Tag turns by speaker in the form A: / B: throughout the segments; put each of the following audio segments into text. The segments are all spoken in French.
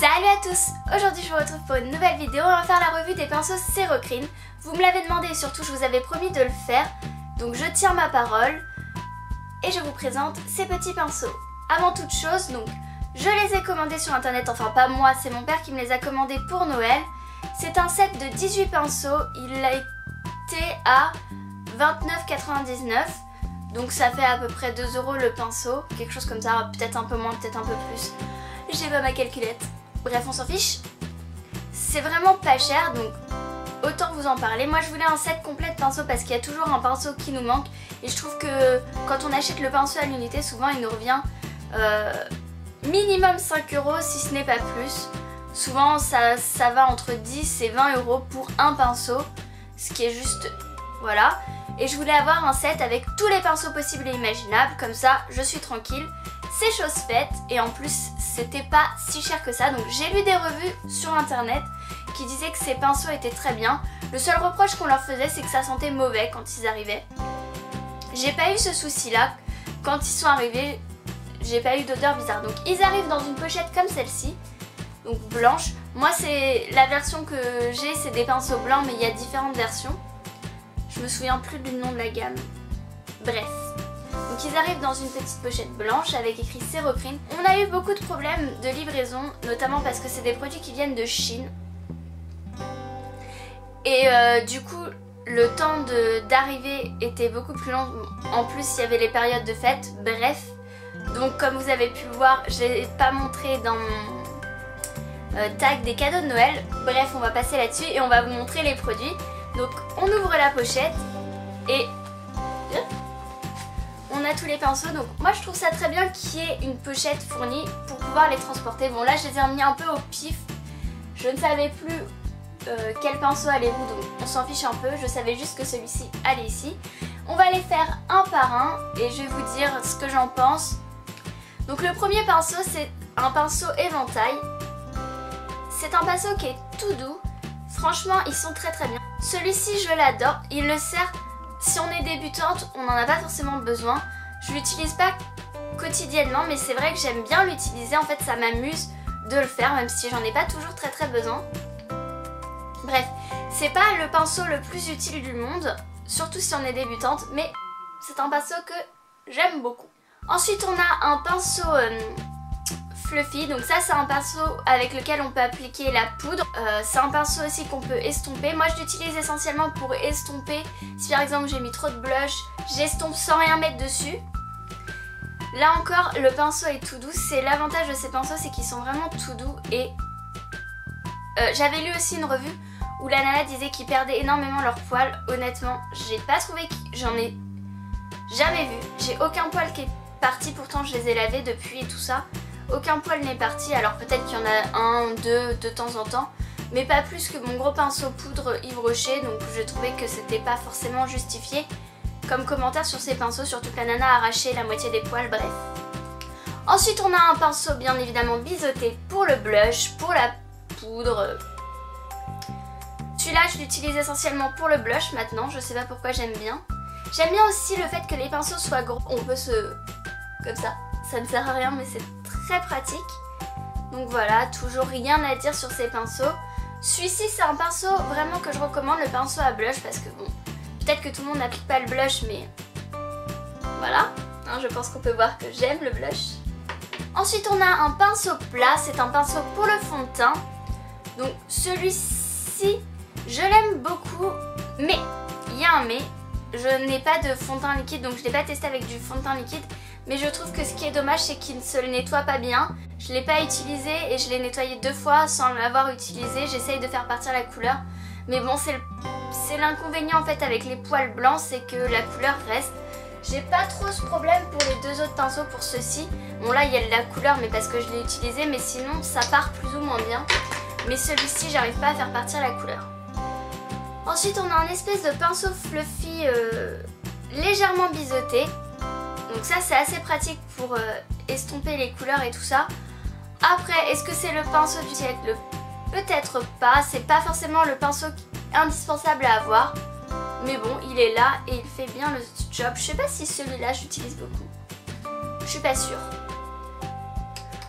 A: Salut à tous! Aujourd'hui je vous retrouve pour une nouvelle vidéo. On va faire la revue des pinceaux Cerocrine. Vous me l'avez demandé et surtout je vous avais promis de le faire. Donc je tiens ma parole et je vous présente ces petits pinceaux. Avant toute chose, donc je les ai commandés sur internet, enfin pas moi, c'est mon père qui me les a commandés pour Noël. C'est un set de 18 pinceaux, il a été à 29,99 €. Donc ça fait à peu près 2 € le pinceau, quelque chose comme ça, peut-être un peu moins, peut-être un peu plus. J'ai pas ma calculette. Bref, on s'en fiche. C'est vraiment pas cher, donc autant vous en parler. Moi je voulais un set complet de pinceaux parce qu'il y a toujours un pinceau qui nous manque. Et je trouve que quand on achète le pinceau à l'unité, souvent il nous revient minimum 5 € si ce n'est pas plus. Souvent ça va entre 10 et 20 € pour un pinceau, ce qui est juste... voilà. Et je voulais avoir un set avec tous les pinceaux possibles et imaginables, comme ça je suis tranquille. C'est chose faite et en plus c'était pas si cher que ça, donc j'ai lu des revues sur internet qui disaient que ces pinceaux étaient très bien. Le seul reproche qu'on leur faisait c'est que ça sentait mauvais quand ils arrivaient. J'ai pas eu ce souci là, quand ils sont arrivés j'ai pas eu d'odeur bizarre. Donc ils arrivent dans une pochette comme celle-ci, donc blanche. Moi c'est la version que j'ai, c'est des pinceaux blancs mais il y a différentes versions. Je me souviens plus du nom de la gamme. Bref. Donc ils arrivent dans une petite pochette blanche avec écrit Cerocrine. On a eu beaucoup de problèmes de livraison, notamment parce que c'est des produits qui viennent de Chine. Et du coup, le temps d'arriver était beaucoup plus long. En plus, il y avait les périodes de fête. Bref. Donc comme vous avez pu le voir, je ne l'ai pas montré dans mon tag des cadeaux de Noël. Bref, on va passer là-dessus et on va vous montrer les produits. Donc on ouvre la pochette et... on a tous les pinceaux, donc moi je trouve ça très bien qu'il y ait une pochette fournie pour pouvoir les transporter. Bon là je les ai remis un peu au pif, je ne savais plus quel pinceau allait où, donc on s'en fiche un peu, je savais juste que celui-ci allait ici. On va les faire un par un et je vais vous dire ce que j'en pense. Donc le premier pinceau c'est un pinceau éventail. C'est un pinceau qui est tout doux, franchement ils sont très très bien. Celui-ci je l'adore, il le sert... si on est débutante, on n'en a pas forcément besoin. Je l'utilise pas quotidiennement, mais c'est vrai que j'aime bien l'utiliser. En fait, ça m'amuse de le faire, même si j'en ai pas toujours très très besoin. Bref, c'est pas le pinceau le plus utile du monde, surtout si on est débutante, mais c'est un pinceau que j'aime beaucoup. Ensuite, on a un pinceau fluffy. Donc ça, c'est un pinceau avec lequel on peut appliquer la poudre. C'est un pinceau aussi qu'on peut estomper. Moi, je l'utilise essentiellement pour estomper. Si par exemple j'ai mis trop de blush, j'estompe sans rien mettre dessus. Là encore, le pinceau est tout doux. C'est l'avantage de ces pinceaux, c'est qu'ils sont vraiment tout doux. Et j'avais lu aussi une revue où la nana disait qu'ils perdaient énormément leurs poils. Honnêtement, j'ai pas trouvé, j'en ai jamais vu. J'ai aucun poil qui est parti, pourtant je les ai lavés depuis et tout ça. Aucun poil n'est parti, alors peut-être qu'il y en a un, deux de temps en temps, mais pas plus que mon gros pinceau poudre Yves Rocher, donc je trouvais que c'était pas forcément justifié comme commentaire sur ces pinceaux, surtout que la nana a arraché la moitié des poils, bref. Ensuite on a un pinceau bien évidemment biseauté pour le blush, pour la poudre. Celui-là je l'utilise essentiellement pour le blush maintenant, je sais pas pourquoi j'aime bien. J'aime bien aussi le fait que les pinceaux soient gros, on peut se... comme ça ne sert à rien mais c'est très pratique. Donc voilà, toujours rien à dire sur ces pinceaux. Celui-ci c'est un pinceau vraiment que je recommande, le pinceau à blush, parce que bon, peut-être que tout le monde n'applique pas le blush, mais voilà, hein, je pense qu'on peut voir que j'aime le blush. Ensuite on a un pinceau plat, c'est un pinceau pour le fond de teint. Donc celui-ci, je l'aime beaucoup, mais il y a un mais. Je n'ai pas de fond de teint liquide, donc je ne l'ai pas testé avec du fond de teint liquide. Mais je trouve que ce qui est dommage, c'est qu'il ne se le nettoie pas bien. Je ne l'ai pas utilisé et je l'ai nettoyé 2 fois sans l'avoir utilisé. J'essaye de faire partir la couleur. Mais bon, c'est l'inconvénient en fait avec les poils blancs, c'est que la couleur reste. J'ai pas trop ce problème pour les 2 autres pinceaux, pour ceux-ci. Bon là, il y a de la couleur, mais parce que je l'ai utilisé. Mais sinon, ça part plus ou moins bien. Mais celui-ci, j'arrive pas à faire partir la couleur. Ensuite, on a un espèce de pinceau fluffy légèrement biseauté. Donc ça c'est assez pratique pour estomper les couleurs et tout ça. Après, est-ce que c'est le pinceau du siècle? Peut-être pas, c'est pas forcément le pinceau indispensable à avoir. Mais bon, il est là et il fait bien le job. Je sais pas si celui-là j'utilise beaucoup. Je suis pas sûre.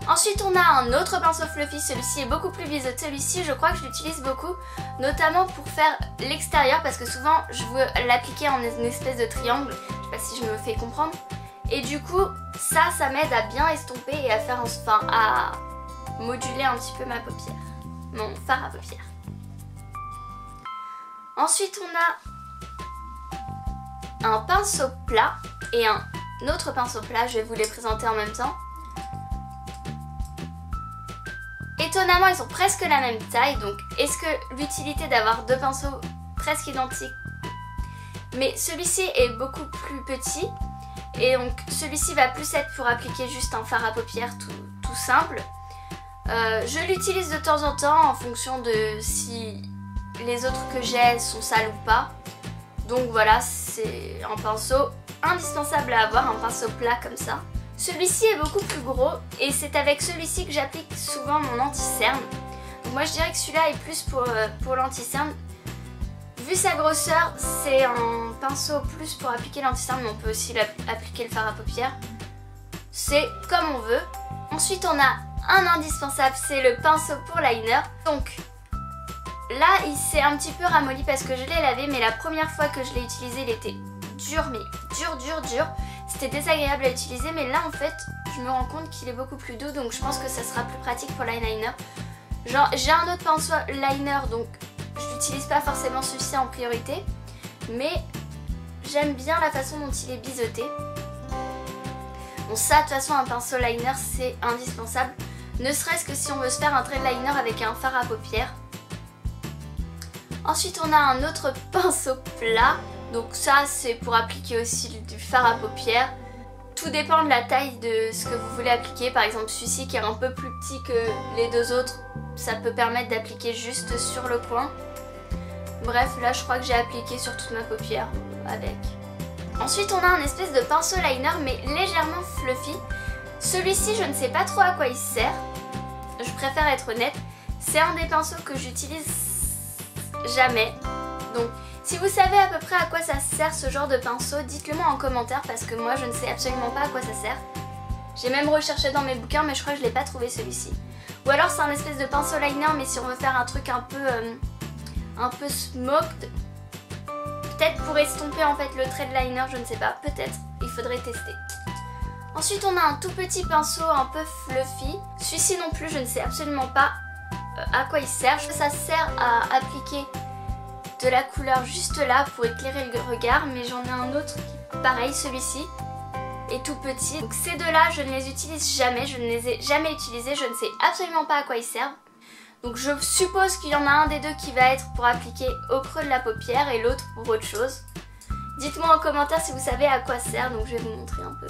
A: Ensuite on a un autre pinceau fluffy, celui-ci est beaucoup plus viseux. Celui-ci je crois que je l'utilise beaucoup, notamment pour faire l'extérieur parce que souvent je veux l'appliquer en une espèce de triangle. Je sais pas si je me fais comprendre. Et du coup ça m'aide à bien estomper et à faire à moduler un petit peu ma paupière, mon fard à paupières. Ensuite on a un pinceau plat et un autre pinceau plat, je vais vous les présenter en même temps. Étonnamment ils ont presque la même taille, donc est-ce que l'utilité d'avoir deux pinceaux presque identiques, mais celui-ci est beaucoup plus petit et donc celui-ci va plus être pour appliquer juste un fard à paupières tout simple. Je l'utilise de temps en temps en fonction de si les autres que j'ai sont sales ou pas. Donc voilà, c'est un pinceau indispensable à avoir, un pinceau plat comme ça. Celui-ci est beaucoup plus gros et c'est avec celui-ci que j'applique souvent mon anti-cerne. Donc moi je dirais que celui-là est plus pour l'anti-cerne. Vu sa grosseur, c'est un pinceau plus pour appliquer l'anti-cerne, mais on peut aussi appliquer le fard à paupières. C'est comme on veut. Ensuite on a un indispensable, c'est le pinceau pour liner. Donc là il s'est un petit peu ramolli parce que je l'ai lavé, mais la première fois que je l'ai utilisé il était dur, mais dur. C'était désagréable à utiliser, mais là en fait je me rends compte qu'il est beaucoup plus doux, donc je pense que ça sera plus pratique pour l'eyeliner. Genre j'ai un autre pinceau liner, donc je n'utilise pas forcément celui-ci en priorité, mais j'aime bien la façon dont il est biseauté. Bon ça de toute façon un pinceau liner c'est indispensable, ne serait-ce que si on veut se faire un trait de liner avec un fard à paupières. Ensuite on a un autre pinceau plat, donc ça c'est pour appliquer aussi du fard à paupières. Tout dépend de la taille de ce que vous voulez appliquer. Par exemple celui-ci qui est un peu plus petit que les deux autres, ça peut permettre d'appliquer juste sur le coin. Bref là je crois que j'ai appliqué sur toute ma paupière avec. Ensuite on a un espèce de pinceau liner mais légèrement fluffy. Celui-ci je ne sais pas trop à quoi il sert, je préfère être honnête. C'est un des pinceaux que j'utilise jamais. Donc si vous savez à peu près à quoi ça sert ce genre de pinceau, dites-le moi en commentaire parce que moi je ne sais absolument pas à quoi ça sert. J'ai même recherché dans mes bouquins mais je crois que je ne l'ai pas trouvé celui-ci. Ou alors c'est un espèce de pinceau liner mais si on veut faire un truc un peu smoked, peut-être pour estomper en fait le trait de liner, je ne sais pas, peut-être, il faudrait tester. Ensuite on a un tout petit pinceau un peu fluffy, celui-ci non plus je ne sais absolument pas à quoi il sert. Ça sert à appliquer de la couleur juste là pour éclairer le regard, mais j'en ai un autre qui pareil, celui-ci est tout petit. Donc ces deux-là je ne les utilise jamais, je ne les ai jamais utilisés, je ne sais absolument pas à quoi ils servent. Donc je suppose qu'il y en a un des deux qui va être pour appliquer au creux de la paupière et l'autre pour autre chose. Dites-moi en commentaire si vous savez à quoi ça sert, donc je vais vous montrer un peu.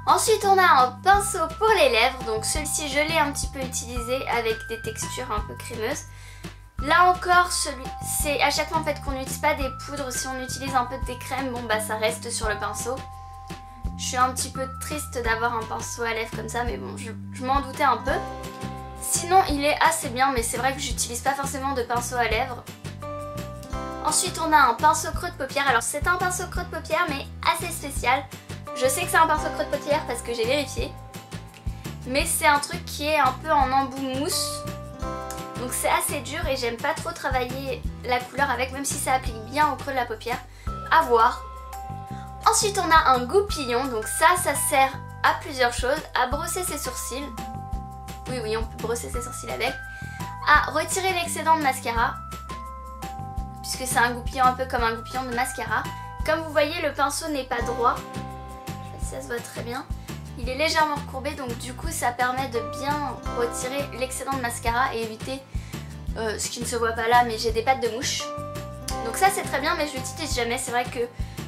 A: Ensuite on a un pinceau pour les lèvres, donc celui-ci je l'ai un petit peu utilisé avec des textures un peu crémeuses. Là encore, c'est à chaque fois en fait qu'on n'utilise pas des poudres, si on utilise un peu des crèmes, bon bah ça reste sur le pinceau. Je suis un petit peu triste d'avoir un pinceau à lèvres comme ça, mais bon je m'en doutais un peu. Sinon il est assez bien, mais c'est vrai que j'utilise pas forcément de pinceau à lèvres. Ensuite on a un pinceau creux de paupière, alors c'est un pinceau creux de paupière mais assez spécial. Je sais que c'est un pinceau creux de paupière parce que j'ai vérifié. Mais c'est un truc qui est un peu en embout mousse. Donc c'est assez dur et j'aime pas trop travailler la couleur avec, même si ça applique bien au creux de la paupière. À voir. Ensuite on a un goupillon, donc ça sert à plusieurs choses. À brosser ses sourcils. Oui, on peut brosser ses sourcils avec. À retirer l'excédent de mascara. Puisque c'est un goupillon un peu comme un goupillon de mascara. Comme vous voyez le pinceau n'est pas droit. Ça se voit très bien. Il est légèrement recourbé, donc du coup ça permet de bien retirer l'excédent de mascara et éviter ce qui ne se voit pas là, mais j'ai des pattes de mouche. Donc ça c'est très bien, mais je l'utilise jamais. C'est vrai que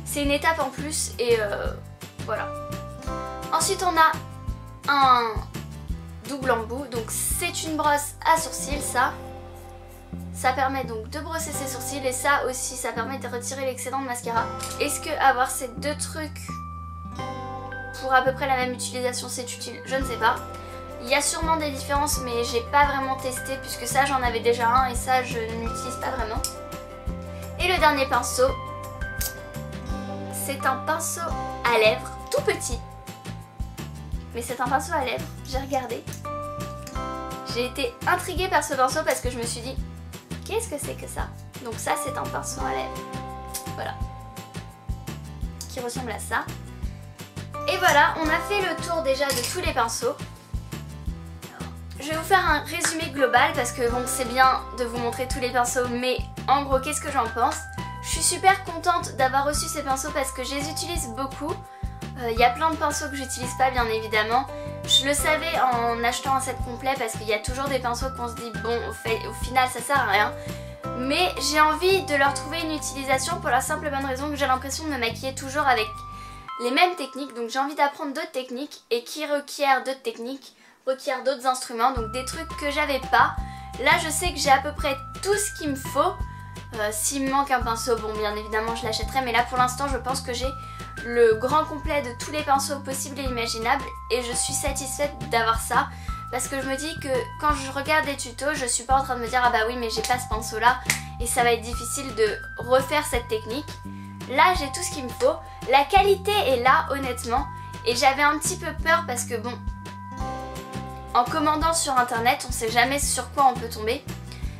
A: c'est une étape en plus et voilà. Ensuite on a un double embout, donc c'est une brosse à sourcils ça. Ça permet donc de brosser ses sourcils et ça aussi ça permet de retirer l'excédent de mascara. Est-ce que avoir ces deux trucs pour à peu près la même utilisation c'est utile? Je ne sais pas. Il y a sûrement des différences mais j'ai pas vraiment testé puisque ça j'en avais déjà un et ça je n'utilise pas vraiment. Et le dernier pinceau, c'est un pinceau à lèvres tout petit. mais c'est un pinceau à lèvres. J'ai regardé. J'ai été intriguée par ce pinceau parce que je me suis dit, qu'est-ce que c'est que ça? Donc ça, c'est un pinceau à lèvres. Voilà. Qui ressemble à ça. Et voilà, on a fait le tour déjà de tous les pinceaux. Je vais vous faire un résumé global parce que bon, c'est bien de vous montrer tous les pinceaux, mais en gros, qu'est-ce que j'en pense? Je suis super contente d'avoir reçu ces pinceaux parce que je les utilise beaucoup. Il y a plein de pinceaux que j'utilise pas, bien évidemment. Je le savais en achetant un set complet parce qu'il y a toujours des pinceaux qu'on se dit bon, au final ça sert à rien. Mais j'ai envie de leur trouver une utilisation pour la simple et bonne raison que j'ai l'impression de me maquiller toujours avec les mêmes techniques. Donc j'ai envie d'apprendre d'autres techniques et qui requièrent d'autres techniques, requièrent d'autres instruments, donc des trucs que j'avais pas. Là je sais que j'ai à peu près tout ce qu'il me faut. S'il me manque un pinceau, bon bien évidemment je l'achèterai, mais là pour l'instant je pense que j'ai le grand complet de tous les pinceaux possibles et imaginables et je suis satisfaite d'avoir ça parce que je me dis que quand je regarde des tutos, je suis pas en train de me dire ah bah oui mais j'ai pas ce pinceau là et ça va être difficile de refaire cette technique. Là j'ai tout ce qu'il me faut, la qualité est là honnêtement et j'avais un petit peu peur parce que bon, en commandant sur internet on sait jamais sur quoi on peut tomber.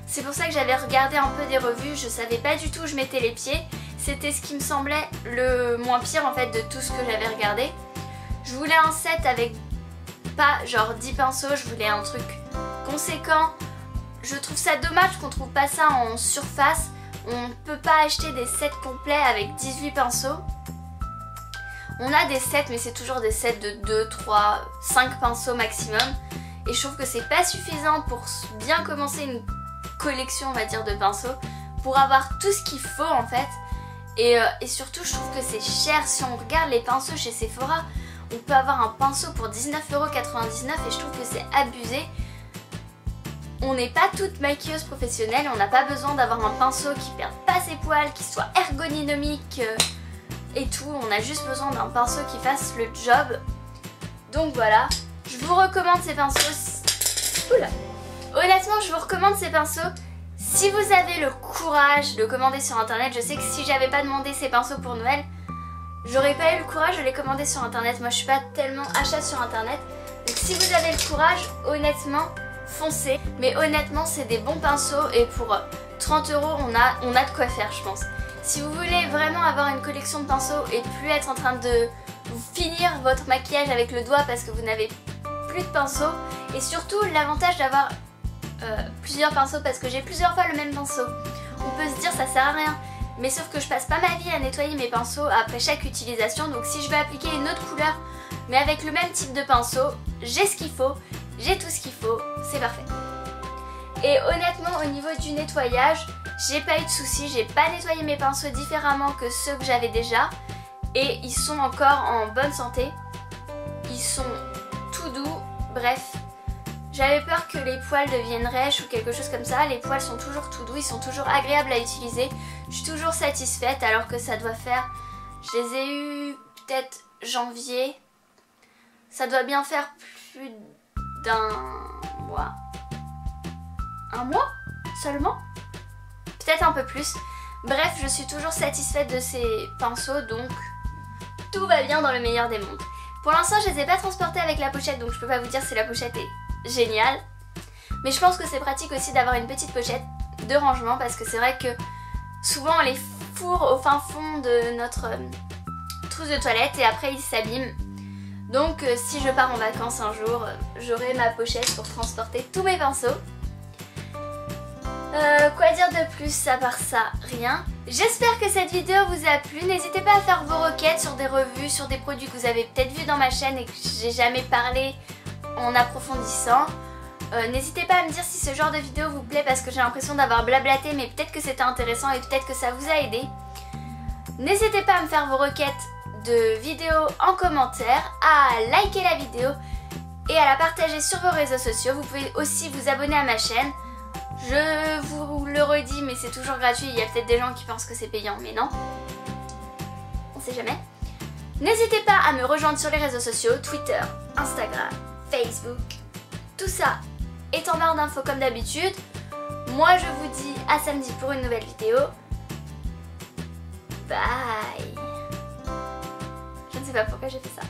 A: C'est pour ça que j'avais regardé un peu des revues, je savais pas du tout où je mettais les pieds. C'était ce qui me semblait le moins pire en fait de tout ce que j'avais regardé. Je voulais un set avec pas genre 10 pinceaux, je voulais un truc conséquent. Je trouve ça dommage qu'on trouve pas ça en surface. On peut pas acheter des sets complets avec 18 pinceaux. On a des sets mais c'est toujours des sets de 2, 3, 5 pinceaux maximum. Et je trouve que c'est pas suffisant pour bien commencer une collection on va dire de pinceaux. Pour avoir tout ce qu'il faut en fait. Et surtout je trouve que c'est cher. Si on regarde les pinceaux chez Sephora, on peut avoir un pinceau pour 19,99 € et je trouve que c'est abusé. On n'est pas toutes maquilleuses professionnelles, on n'a pas besoin d'avoir un pinceau qui perde pas ses poils, qui soit ergonomique et tout. On a juste besoin d'un pinceau qui fasse le job. Donc voilà, je vous recommande ces pinceaux. Oula. Honnêtement je vous recommande ces pinceaux. Si vous avez le courage de commander sur internet, je sais que si j'avais pas demandé ces pinceaux pour Noël, j'aurais pas eu le courage de les commander sur internet. Moi je suis pas tellement achat sur internet. Donc si vous avez le courage, honnêtement, foncez. Mais honnêtement c'est des bons pinceaux et pour 30 € on a de quoi faire je pense. Si vous voulez vraiment avoir une collection de pinceaux et plus être en train de finir votre maquillage avec le doigt parce que vous n'avez plus de pinceaux. Et surtout l'avantage d'avoir plusieurs pinceaux parce que j'ai plusieurs fois le même pinceau. On peut se dire ça sert à rien, mais sauf que je passe pas ma vie à nettoyer mes pinceaux après chaque utilisation. Donc si je veux appliquer une autre couleur mais avec le même type de pinceau, j'ai ce qu'il faut, j'ai tout ce qu'il faut, c'est parfait. Et honnêtement au niveau du nettoyage, j'ai pas eu de soucis, j'ai pas nettoyé mes pinceaux différemment que ceux que j'avais déjà et ils sont encore en bonne santé. Ils sont tout doux, bref. J'avais peur que les poils deviennent rêches ou quelque chose comme ça. Les poils sont toujours tout doux, ils sont toujours agréables à utiliser. Je suis toujours satisfaite alors que ça doit faire... Je les ai eus peut-être janvier. Ça doit bien faire plus d'un mois. Un mois seulement? Peut-être un peu plus. Bref, je suis toujours satisfaite de ces pinceaux donc tout va bien dans le meilleur des mondes. Pour l'instant, je les ai pas transportés avec la pochette donc je peux pas vous dire si la pochette est génial, mais je pense que c'est pratique aussi d'avoir une petite pochette de rangement parce que c'est vrai que souvent on les fourre au fin fond de notre trousse de toilette et après ils s'abîment. Donc si je pars en vacances un jour, j'aurai ma pochette pour transporter tous mes pinceaux. Quoi dire de plus à part ça? Rien. J'espère que cette vidéo vous a plu. N'hésitez pas à faire vos requêtes sur des revues, sur des produits que vous avez peut-être vus dans ma chaîne et que j'ai jamais parlé en approfondissant. N'hésitez pas à me dire si ce genre de vidéo vous plaît parce que j'ai l'impression d'avoir blablaté mais peut-être que c'était intéressant et peut-être que ça vous a aidé. N'hésitez pas à me faire vos requêtes de vidéos en commentaire, à liker la vidéo et à la partager sur vos réseaux sociaux. Vous pouvez aussi vous abonner à ma chaîne. Je vous le redis mais c'est toujours gratuit, il y a peut-être des gens qui pensent que c'est payant mais non. On sait jamais. N'hésitez pas à me rejoindre sur les réseaux sociaux, Twitter, Instagram, Facebook. Tout ça est en barre d'infos comme d'habitude. Moi je vous dis à samedi pour une nouvelle vidéo. Bye. Je ne sais pas pourquoi j'ai fait ça.